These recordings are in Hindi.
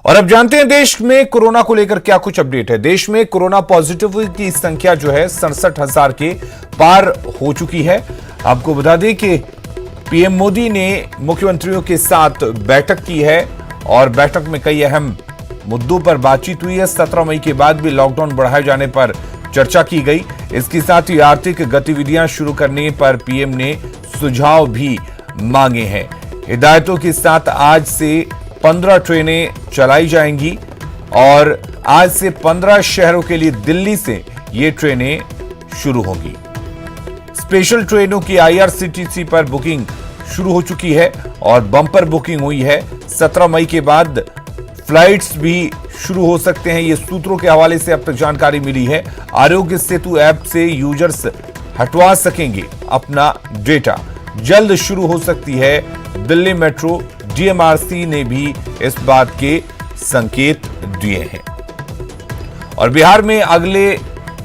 और अब जानते हैं देश में कोरोना को लेकर क्या कुछ अपडेट है। देश में कोरोना पॉजिटिव की संख्या जो है 67,000 के पार हो चुकी है। आपको बता दें कि पीएम मोदी ने मुख्यमंत्रियों के साथ बैठक की है और बैठक में कई अहम मुद्दों पर बातचीत हुई है। 17 मई के बाद भी लॉकडाउन बढ़ाए जाने पर चर्चा की गई। इसके साथ ही आर्थिक गतिविधियां शुरू करने पर पीएम ने सुझाव भी मांगे हैं। हिदायतों के साथ आज से 15 ट्रेनें चलाई जाएंगी और आज से 15 शहरों के लिए दिल्ली से ये ट्रेनें शुरू होंगी। स्पेशल ट्रेनों की आईआरसीटीसी पर बुकिंग शुरू हो चुकी है और बम्पर बुकिंग हुई है। 17 मई के बाद फ्लाइट्स भी शुरू हो सकते हैं। ये सूत्रों के हवाले से अब तक जानकारी मिली है। आरोग्य सेतु ऐप से यूजर्स हटवा सकेंगे अपना डेटा। जल्द शुरू हो सकती है दिल्ली मेट्रो। डीएमआरसी ने भी इस बात के संकेत दिए हैं। और बिहार में अगले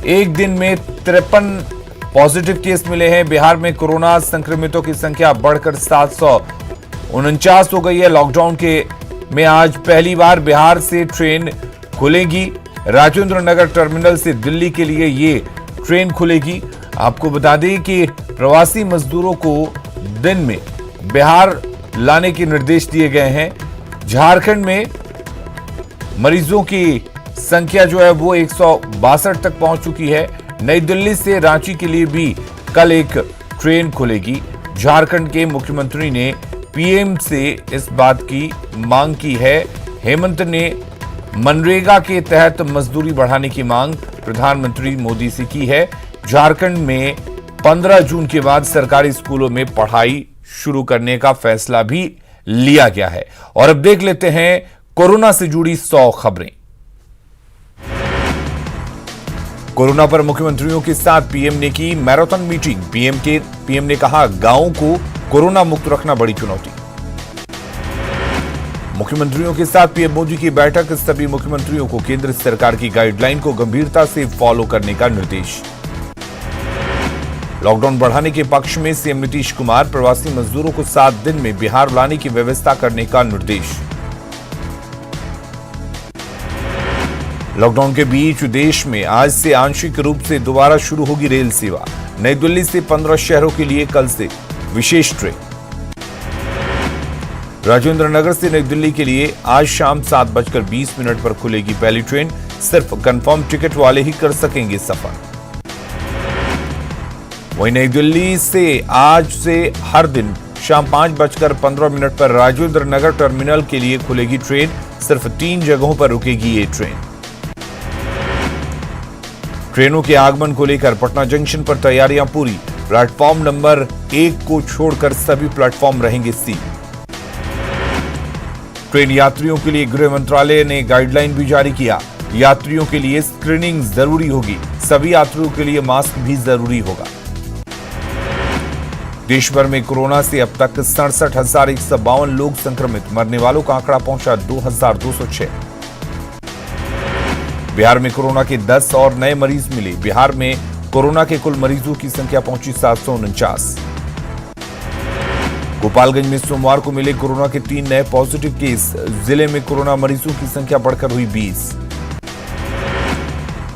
एक दिन में 53 पॉजिटिव केस मिले हैं। बिहार में कोरोना संक्रमितों की संख्या बढ़कर 749 हो गई है। लॉकडाउन के में आज पहली बार बिहार से ट्रेन खुलेगी। राजेंद्र नगर टर्मिनल से दिल्ली के लिए ये ट्रेन खुलेगी। आपको बता दें कि प्रवासी मजदूरों को दिन में बिहार लाने के निर्देश दिए गए हैं। झारखंड में मरीजों की संख्या जो है वो 162 तक पहुंच चुकी है। नई दिल्ली से रांची के लिए भी कल एक ट्रेन खुलेगी। झारखंड के मुख्यमंत्री ने पीएम से इस बात की मांग की है। हेमंत ने मनरेगा के तहत मजदूरी बढ़ाने की मांग प्रधानमंत्री मोदी से की है। झारखंड में 15 जून के बाद सरकारी स्कूलों में पढ़ाई शुरू करने का फैसला भी लिया गया है। और अब देख लेते हैं कोरोना से जुड़ी 100 खबरें। कोरोना पर मुख्यमंत्रियों के साथ पीएम ने की मैराथन मीटिंग। पीएम ने कहा गांवों को कोरोना मुक्त रखना बड़ी चुनौती। मुख्यमंत्रियों के साथ पीएम मोदी की बैठक। सभी मुख्यमंत्रियों को केंद्र सरकार की गाइडलाइन को गंभीरता से फॉलो करने का निर्देश। लॉकडाउन बढ़ाने के पक्ष में सीएम नीतीश कुमार। प्रवासी मजदूरों को 7 दिन में बिहार लाने की व्यवस्था करने का निर्देश। लॉकडाउन के बीच देश में आज से आंशिक रूप से दोबारा शुरू होगी रेल सेवा। नई दिल्ली से 15 शहरों के लिए कल से विशेष ट्रेन। राजेंद्र नगर से नई दिल्ली के लिए आज शाम 7:20 पर खुलेगी पहली ट्रेन। सिर्फ कंफर्म टिकट वाले ही कर सकेंगे सफर। वहीं नई दिल्ली से आज से हर दिन शाम 5:15 पर राजेंद्र नगर टर्मिनल के लिए खुलेगी ट्रेन। सिर्फ 3 जगहों पर रुकेगी ये ट्रेन। ट्रेनों के आगमन को लेकर पटना जंक्शन पर तैयारियां पूरी। प्लेटफॉर्म नंबर 1 को छोड़कर सभी प्लेटफॉर्म रहेंगे सील। ट्रेन यात्रियों के लिए गृह मंत्रालय ने गाइडलाइन भी जारी किया। यात्रियों के लिए स्क्रीनिंग जरूरी होगी। सभी यात्रियों के लिए मास्क भी जरूरी होगा। देश भर में कोरोना से अब तक 67,152 लोग संक्रमित। मरने वालों का आंकड़ा पहुंचा 2,206। बिहार में कोरोना के 10 और नए मरीज मिले। बिहार में कोरोना के कुल मरीजों की संख्या पहुंची 749। गोपालगंज में सोमवार को मिले कोरोना के 3 नए पॉजिटिव केस। जिले में कोरोना मरीजों की संख्या बढ़कर हुई 20।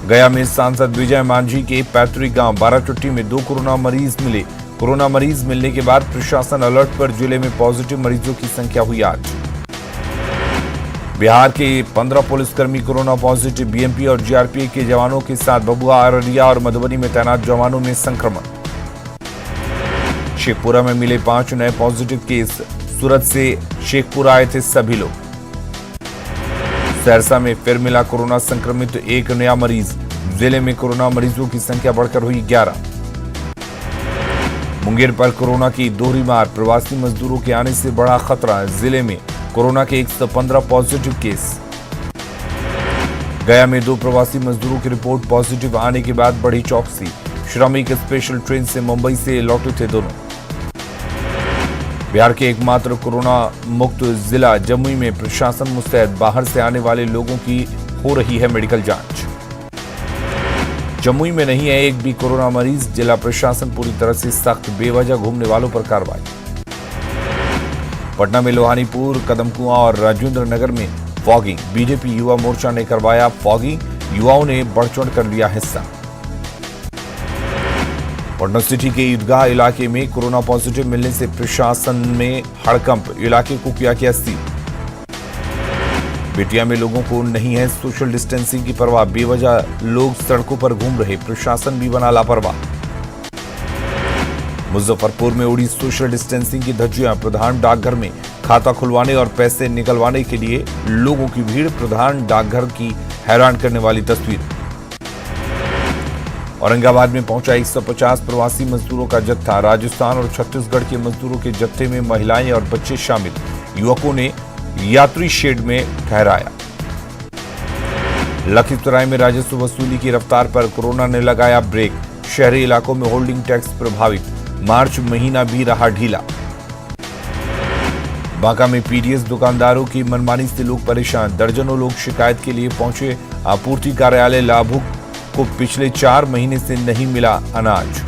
गया में सांसद विजय मांझी के पैतृक गांव बाराचट्टी में 2 कोरोना मरीज मिले। कोरोना मरीज मिलने के बाद प्रशासन अलर्ट पर। जिले में पॉजिटिव मरीजों की संख्या हुई 8। बिहार के 15 पुलिसकर्मी कोरोना पॉजिटिव। बीएमपी और जीआरपी के जवानों के साथ भभुआ, अररिया और मधुबनी में तैनात जवानों में संक्रमण। शेखपुरा में मिले 5 नए पॉजिटिव केस। सूरत से शेखपुरा आए थे सभी लोग। सहरसा में फिर मिला कोरोना संक्रमित 1 नया मरीज। जिले में कोरोना मरीजों की संख्या बढ़कर हुई 11। मुंगेर पर कोरोना की दोहरी मार। प्रवासी मजदूरों के आने से बड़ा खतरा। जिले में कोरोना के 115 पॉजिटिव केस। गया में 2 प्रवासी मजदूरों की रिपोर्ट पॉजिटिव आने के बाद बढ़ी चौकसी। श्रमिक स्पेशल ट्रेन से मुंबई से लौटे थे दोनों। बिहार के एकमात्र कोरोना मुक्त जिला जमुई में प्रशासन मुस्तैद। बाहर से आने वाले लोगों की हो रही है मेडिकल जांच। जमुई में नहीं है एक भी कोरोना मरीज। जिला प्रशासन पूरी तरह से सख्त। बेवजह घूमने वालों पर कार्रवाई। पटना में लोहानीपुर, कदमकुआं और राजेंद्र नगर में फॉगिंग। बीजेपी युवा मोर्चा ने करवाया फॉगिंग, युवाओं ने बढ़ चढ़ कर लिया हिस्सा। पटना सिटी के ईदगाह इलाके में कोरोना पॉजिटिव मिलने से प्रशासन में हड़कंप, इलाके को किया गया सील। बेटिया में लोगों को नहीं है सोशल डिस्टेंसिंग की परवाह, बेवजह लोग सड़कों पर घूम रहे, प्रशासन भी बना लापरवाह। मुजफ्फरपुर में उड़ी सोशल डिस्टेंसिंग की धज्जियां, प्रधान डाकघर में खाता खुलवाने और पैसे निकलवाने के लिए लोगों की भीड़, प्रधान डाकघर की हैरान करने वाली तस्वीर। औरंगाबाद में पहुंचा 150 प्रवासी मजदूरों का जत्था, राजस्थान और छत्तीसगढ़ के मजदूरों के जत्थे में महिलाएं और बच्चे शामिल, युवकों ने यात्री शेड में ठहराया। लखीसराय में राजस्व वसूली की रफ्तार पर कोरोना ने लगाया ब्रेक, शहरी इलाकों में होल्डिंग टैक्स प्रभावित, मार्च महीना भी रहा ढीला। बांका में पीडीएस दुकानदारों की मनमानी से लोग परेशान, दर्जनों लोग शिकायत के लिए पहुंचे आपूर्ति कार्यालय, लाभुक को पिछले 4 महीने से नहीं मिला अनाज।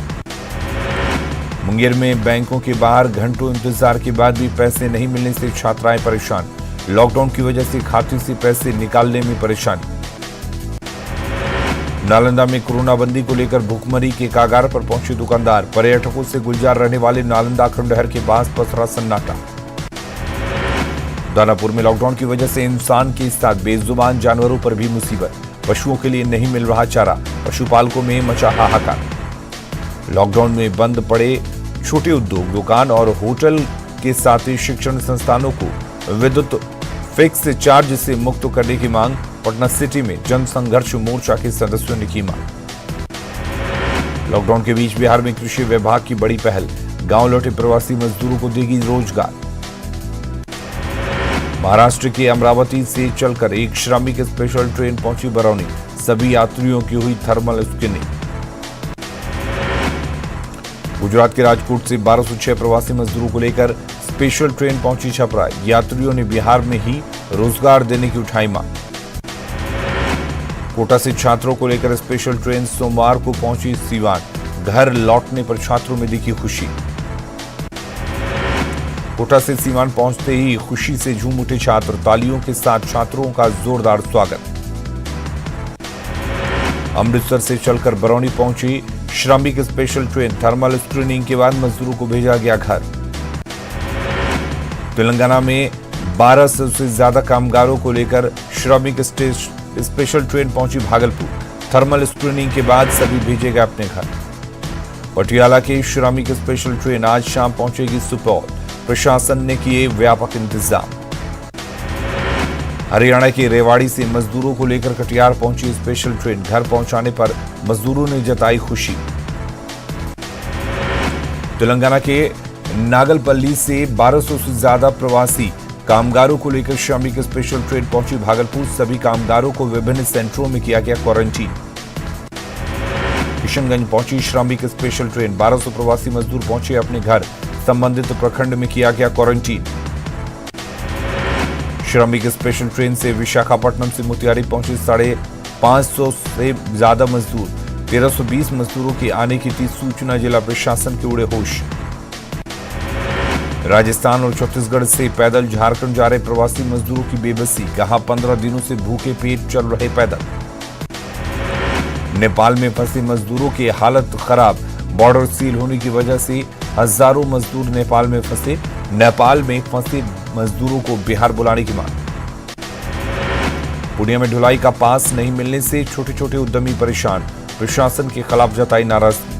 मुंगेर में बैंकों के बाहर घंटों इंतजार के बाद भी पैसे नहीं मिलने से छात्राएं परेशान, लॉकडाउन की वजह से खाते से पैसे निकालने में परेशानी। नालंदा में कोरोना बंदी को लेकर भूखमरी के कागार पर पहुंचे दुकानदार, पर्यटकों से गुलजार रहने वाले नालंदा खंडहर के पास पसरा सन्नाटा। दानापुर में लॉकडाउन की वजह से इंसान के साथ बेजुबान जानवरों पर भी मुसीबत, पशुओं के लिए नहीं मिल रहा चारा, पशुपालकों में मचा हाहाकार। लॉकडाउन में बंद पड़े छोटे उद्योग, दुकान और होटल के साथ ही शिक्षण संस्थानों को विद्युत फिक्स चार्ज से मुक्त करने की मांग, पटना सिटी में जन संघर्ष मोर्चा के सदस्यों ने की मांग। लॉकडाउन के बीच बिहार में कृषि विभाग की बड़ी पहल, गांव लौटे प्रवासी मजदूरों को देगी रोजगार। महाराष्ट्र के अमरावती से चलकर एक श्रमिक स्पेशल ट्रेन पहुंची बरौनी, सभी यात्रियों की हुई थर्मल स्क्रीनिंग। गुजरात के राजकोट से 1206 प्रवासी मजदूरों को लेकर स्पेशल ट्रेन पहुंची छपरा, यात्रियों ने बिहार में ही रोजगार देने की उठाई मांग। कोटा से छात्रों को लेकर स्पेशल ट्रेन सोमवार को पहुंची सीवान, घर लौटने पर छात्रों में दिखी खुशी। कोटा से सीवान पहुंचते ही खुशी से झूम उठे छात्र, तालियों के साथ छात्रों का जोरदार स्वागत। अमृतसर से चलकर बरौनी पहुंची श्रमिक स्पेशल ट्रेन, थर्मल स्क्रीनिंग के बाद मजदूरों को भेजा गया घर। तेलंगाना में 1200 से ज्यादा कामगारों को लेकर श्रमिक स्पेशल ट्रेन पहुंची भागलपुर, थर्मल स्क्रीनिंग के बाद सभी भेजे गए अपने घर। पटियाला की श्रमिक स्पेशल ट्रेन आज शाम पहुंचेगी सुपौल, प्रशासन ने किए व्यापक इंतजाम। हरियाणा के रेवाड़ी से मजदूरों को लेकर कटिहार पहुंची स्पेशल ट्रेन, घर पहुंचाने पर मजदूरों ने जताई खुशी। तेलंगाना के नागलपल्ली से 1200 से ज्यादा प्रवासी कामगारों को लेकर श्रमिक स्पेशल ट्रेन पहुंची भागलपुर, सभी कामगारों को विभिन्न सेंटरों में किया गया क्वारंटीन। किशनगंज पहुंची श्रमिक स्पेशल ट्रेन, 1200 प्रवासी मजदूर पहुंचे अपने घर, संबंधित प्रखंड में किया गया क्वारंटीन। श्रमिक स्पेशल ट्रेन से विशाखापट्टनम से मोतिहारी पहुंचे 550 से ज्यादा मजदूर, 1320 मजदूरों के आने की थी सूचना, जिला प्रशासन के उड़े होश। राजस्थान और छत्तीसगढ़ से पैदल झारखंड जा रहे प्रवासी मजदूरों की बेबसी, कहा 15 दिनों से भूखे पेट चल रहे पैदल। नेपाल में फंसे मजदूरों की हालत खराब, बॉर्डर सील होने की वजह से हजारों मजदूर नेपाल में फंसे, नेपाल में फंसे मजदूरों को बिहार बुलाने की मांग। पुणे में ढुलाई का पास नहीं मिलने से छोटे छोटे उद्यमी परेशान, प्रशासन के खिलाफ जताई नाराजगी।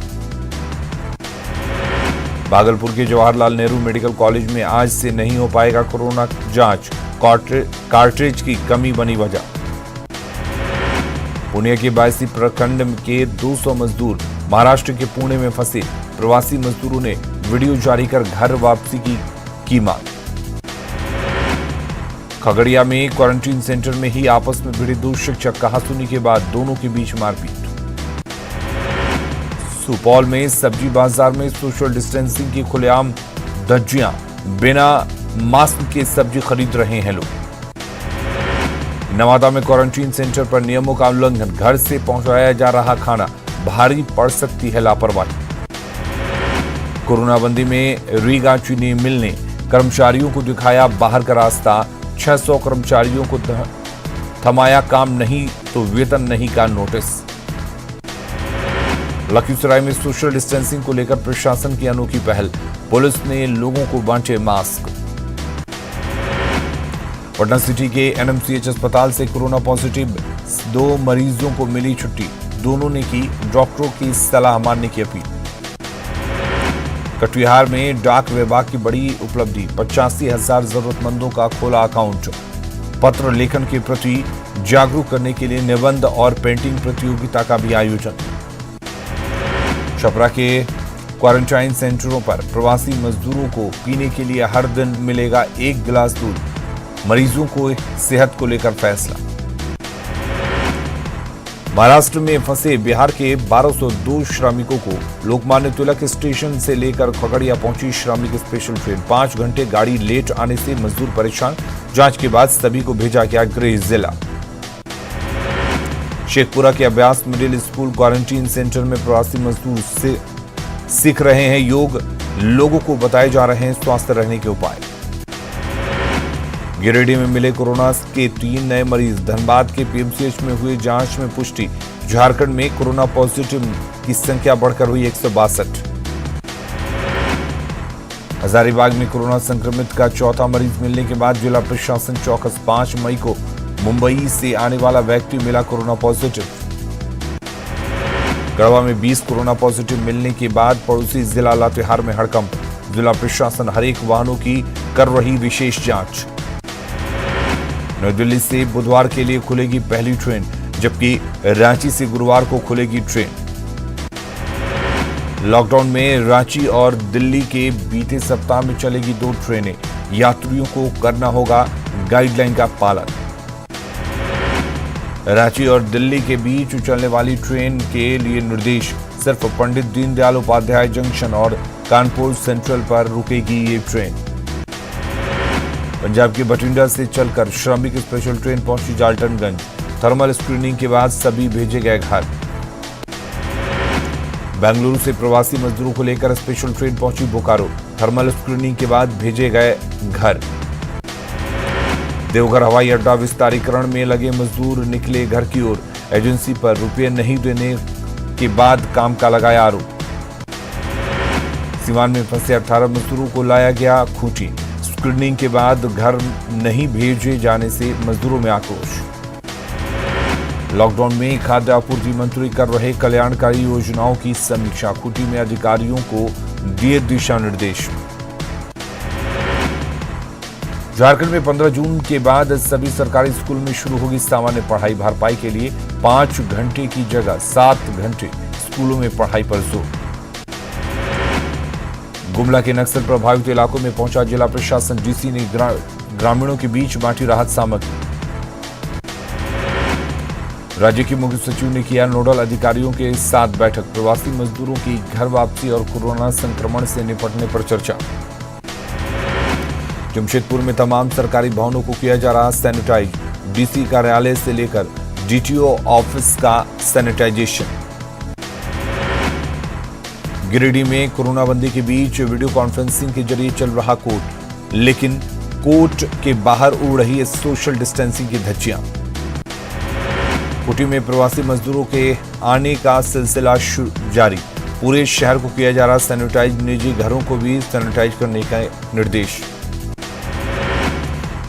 भागलपुर के जवाहरलाल नेहरू मेडिकल कॉलेज में आज से नहीं हो पाएगा कोरोना जांच, कार्ट्रिज की कमी बनी वजह। पुणे के 82 प्रखंड के 200 मजदूर महाराष्ट्र के पुणे में फंसे, प्रवासी मजदूरों ने वीडियो जारी कर घर वापसी की मांग। खगड़िया में क्वारंटीन सेंटर में ही आपस में भिड़े 2 शिक्षक, कहासुनी के बाद दोनों के बीच मारपीट। सुपौल में सब्जी बाजार में सोशल डिस्टेंसिंग की खुलेआम धज्जियां, बिना मास्क के सब्जी खरीद रहे हैं लोग। नवादा में क्वारंटीन सेंटर पर नियमों का उल्लंघन, घर से पहुंचाया जा रहा खाना, भारी पड़ सकती है लापरवाही। कोरोना बंदी में रीगा चीनी मिलने कर्मचारियों को दिखाया बाहर का रास्ता, 600 कर्मचारियों को थमाया काम नहीं तो वेतन नहीं का नोटिस। लखीसराय में सोशल डिस्टेंसिंग को लेकर प्रशासन की अनोखी पहल, पुलिस ने लोगों को बांटे मास्क। पटना सिटी के एनएमसीएच अस्पताल से कोरोना पॉजिटिव 2 मरीजों को मिली छुट्टी, दोनों ने की डॉक्टरों की सलाह मानने की अपील। कटिहार में डाक विभाग की बड़ी उपलब्धि, 85,000 जरूरतमंदों का खोला अकाउंट। पत्र लेखन के प्रति जागरूक करने के लिए निबंध और पेंटिंग प्रतियोगिता का भी आयोजन। छपरा के क्वारंटाइन सेंटरों पर प्रवासी मजदूरों को पीने के लिए हर दिन मिलेगा 1 गिलास दूध, मरीजों को सेहत को लेकर फैसला। महाराष्ट्र में फंसे बिहार के 1202 श्रमिकों को लोकमान्य तिलक स्टेशन से लेकर खगड़िया पहुंची श्रमिक स्पेशल ट्रेन। 5 घंटे गाड़ी लेट आने से मजदूर परेशान, जांच के बाद सभी को भेजा गया गृह जिला। शेखपुरा के अभ्यास मिडिल स्कूल क्वारंटीन सेंटर में प्रवासी मजदूर से सीख रहे हैं योग, लोगों को बताए जा रहे हैं स्वस्थ रहने के उपाय। गिरिडीह में मिले कोरोना के 3 नए मरीज, धनबाद के पीएमसीएच में हुई जांच में पुष्टि। झारखंड में कोरोना पॉजिटिव की संख्या बढ़कर हुई 162। हजारीबाग में कोरोना संक्रमित का 4था मरीज मिलने के बाद जिला प्रशासन चौकस। 5 मई को मुंबई से आने वाला व्यक्ति मिला कोरोना पॉजिटिव। गढ़वा में 20 कोरोना पॉजिटिव मिलने के बाद पड़ोसी जिला लातेहार में हड़कंप, जिला प्रशासन हर एक वाहनों की कर रही विशेष जांच। नई दिल्ली से बुधवार के लिए खुलेगी पहली ट्रेन, जबकि रांची से गुरुवार को खुलेगी ट्रेन। लॉकडाउन में रांची और दिल्ली के बीते सप्ताह में चलेगी 2 ट्रेनें, यात्रियों को करना होगा गाइडलाइन का पालन। रांची और दिल्ली के बीच चलने वाली ट्रेन के लिए निर्देश, सिर्फ पंडित दीनदयाल उपाध्याय जंक्शन और कानपुर सेंट्रल पर रुकेगी ये ट्रेन। पंजाब के बठिंडा से चलकर श्रमिक स्पेशल ट्रेन पहुंची जाल्टनगंज, थर्मल स्क्रीनिंग के बाद सभी भेजे गए घर। बेंगलुरु से प्रवासी मजदूरों को लेकर स्पेशल ट्रेन पहुंची बोकारो, थर्मल स्क्रीनिंग के बाद भेजे गए घर। देवघर हवाई अड्डा विस्तारीकरण में लगे मजदूर निकले घर की ओर, एजेंसी पर रुपये नहीं देने के बाद काम का लगाया आरोप। सीवान में फंसे 18 मजदूरों को लाया गया खूंटी, स्क्रीनिंग के बाद घर नहीं भेजे जाने से मजदूरों में आक्रोश। लॉकडाउन में खाद्य आपूर्ति मंत्री कर रहे कल्याणकारी योजनाओं की समीक्षा, खूंटी में अधिकारियों को दिए दिशा निर्देश। झारखंड में 15 जून के बाद सभी सरकारी स्कूल में शुरू होगी सामान्य पढ़ाई, भरपाई के लिए 5 घंटे की जगह 7 घंटे स्कूलों में पढ़ाई पर जोर। गुमला के नक्सल प्रभावित इलाकों में पहुंचा जिला प्रशासन, डीसी ने ग्रामीणों के बीच बांटी राहत सामग्री। राज्य के मुख्य सचिव ने किया नोडल अधिकारियों के साथ बैठक, प्रवासी मजदूरों की घर वापसी और कोरोना संक्रमण से निपटने पर चर्चा। जमशेदपुर में तमाम सरकारी भवनों को किया जा रहा सैनिटाइज, डीसी कार्यालय से लेकर डीटीओ ऑफिस का सैनिटाइजेशन। गिरिडीह में कोरोना बंदी के बीच वीडियो कॉन्फ्रेंसिंग के जरिए चल रहा कोर्ट, लेकिन कोर्ट के बाहर उड़ रही है सोशल डिस्टेंसिंग की धज्जियां। खूंटी में प्रवासी मजदूरों के आने का सिलसिला जारी, पूरे शहर को किया जा रहा सैनिटाइज, निजी घरों को भी सैनिटाइज करने का निर्देश।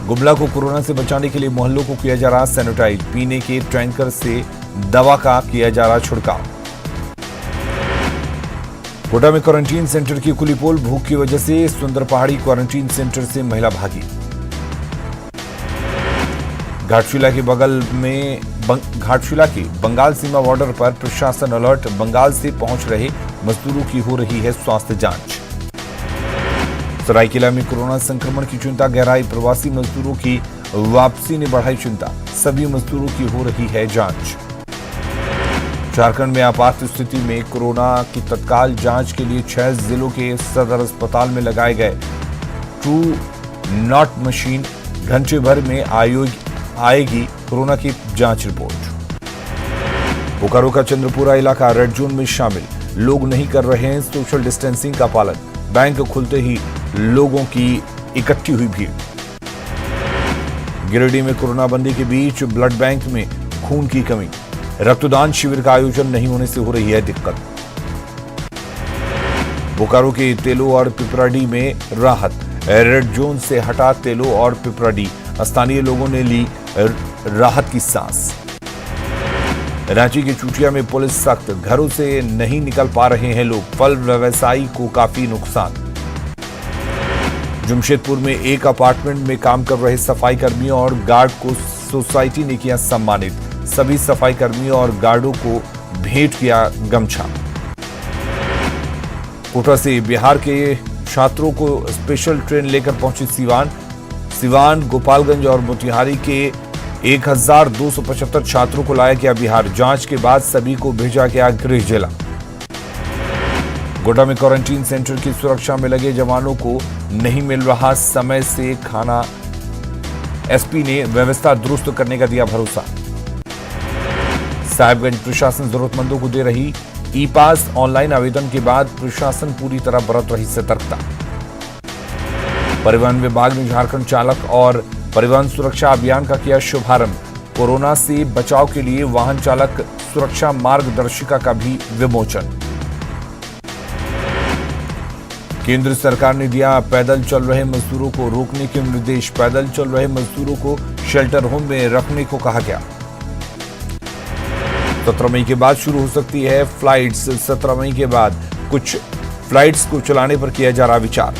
गुमला को कोरोना से बचाने के लिए मोहल्लों को किया जा रहा सैनिटाइज, पीने के टैंकर से दवा का किया जा रहा छिड़काव। कोटा में क्वारंटीन सेंटर की खुली पोल, भूख की वजह से सुंदर पहाड़ी क्वारंटीन सेंटर से महिला भागी। घाटशिला के बंगाल सीमा बॉर्डर पर प्रशासन अलर्ट, बंगाल से पहुंच रहे मजदूरों की हो रही है स्वास्थ्य जांच। सरायकेला में कोरोना संक्रमण की चिंता गहराई, प्रवासी मजदूरों की वापसी ने बढ़ाई चिंता, सभी मजदूरों की हो रही है जांच। झारखंड में आपात स्थिति में कोरोना की तत्काल जांच के लिए 6 जिलों के सदर अस्पताल में लगाए गए ट्रू नॉट मशीन, घंटे भर में आएगी कोरोना की जांच रिपोर्ट। बोकारो का चंद्रपुरा इलाका रेड जोन में शामिल, लोग नहीं कर रहे हैं सोशल डिस्टेंसिंग का पालन, बैंक खुलते ही लोगों की इकट्ठी हुई भीड़। गिरिडीह में कोरोना बंदी के बीच ब्लड बैंक में खून की कमी, रक्तदान शिविर का आयोजन नहीं होने से हो रही है दिक्कत। बोकारो के तेलो और पिपराडी में राहत, रेड जोन से हटा तेलो और पिपराडी, स्थानीय लोगों ने ली राहत की सांस। रांची के चूटिया में पुलिस सख्त, घरों से नहीं निकल पा रहे हैं लोग, फल व्यवसायी को काफी नुकसान। जमशेदपुर में एक अपार्टमेंट में काम कर रहे सफाई कर्मियों और गार्ड को सोसाइटी ने किया सम्मानित, सभी सफाई कर्मियों और गार्डों को भेंट किया गमछा। कोटा से बिहार के छात्रों को स्पेशल ट्रेन लेकर पहुंची सिवान, गोपालगंज और मोतिहारी के 1275 छात्रों को लाया गया बिहार। जांच के बाद सभी को भेजा गया गृह जिला। गोड्डा में क्वारंटीन सेंटर की सुरक्षा में लगे जवानों को नहीं मिल रहा समय से खाना, एसपी ने व्यवस्था दुरुस्त करने का दिया भरोसा। साहिबगंज प्रशासन जरूरतमंदों को दे रही ई पास, ऑनलाइन आवेदन के बाद प्रशासन पूरी तरह बरत रही सतर्कता। परिवहन विभाग ने झारखंड चालक और परिवहन सुरक्षा अभियान का किया शुभारंभ। कोरोना से बचाव के लिए वाहन चालक सुरक्षा मार्गदर्शिका का भी विमोचन। केंद्र सरकार ने दिया पैदल चल रहे मजदूरों को रोकने के निर्देश, पैदल चल रहे मजदूरों को शेल्टर होम में रखने को कहा गया। 17 मई के बाद शुरू हो सकती है फ्लाइट्स, 17 मई के बाद कुछ फ्लाइट्स को चलाने पर किया जा रहा विचार।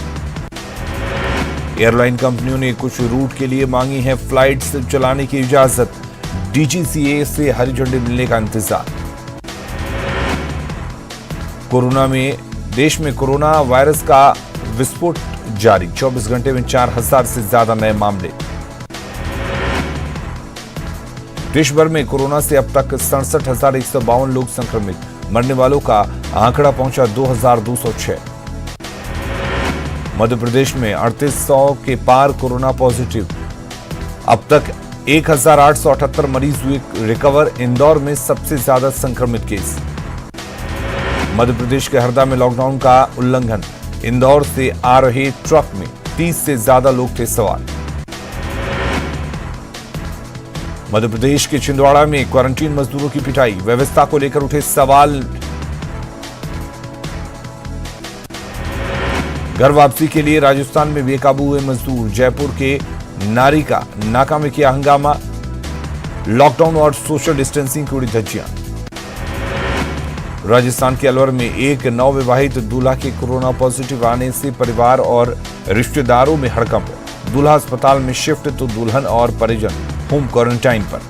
एयरलाइन कंपनियों ने कुछ रूट के लिए मांगी है फ्लाइट्स चलाने की इजाजत, डीजीसीए से हरी झंडी मिलने का इंतजार। देश में कोरोना वायरस का विस्फोट जारी, 24 घंटे में 4000 से ज्यादा नए मामले। देश भर में कोरोना से अब तक 67,152 लोग संक्रमित, मरने वालों का आंकड़ा पहुंचा 2206। मध्य प्रदेश में 3800 के पार कोरोना पॉजिटिव, अब तक 1878 मरीज हुए रिकवर। इंदौर में सबसे ज्यादा संक्रमित केस। मध्य प्रदेश के हरदा में लॉकडाउन का उल्लंघन, इंदौर से आ रहे ट्रक में 30 से ज्यादा लोग थे सवार। मध्य प्रदेश के छिंदवाड़ा में क्वारंटीन मजदूरों की पिटाई, व्यवस्था को लेकर उठे सवाल। घर वापसी के लिए राजस्थान में बेकाबू हुए मजदूर, जयपुर के नारिका नाका में किया हंगामा, लॉकडाउन और सोशल डिस्टेंसिंग की उड़ी धज्जियां। राजस्थान के अलवर में एक नवविवाहित दूल्हा के कोरोना पॉजिटिव आने से परिवार और रिश्तेदारों में हड़कंप, दूल्हा अस्पताल में शिफ्ट तो दुल्हन और परिजन होम क्वारंटाइन पर।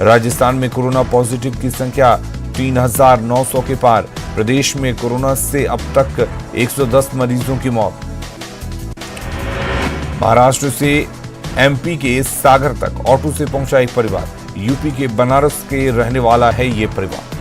राजस्थान में कोरोना पॉजिटिव की संख्या 3900 के पार, प्रदेश में कोरोना से अब तक 110 मरीजों की मौत। महाराष्ट्र से एमपी के सागर तक ऑटो से पहुंचा एक परिवार, यूपी के बनारस के रहने वाला है ये परिवार।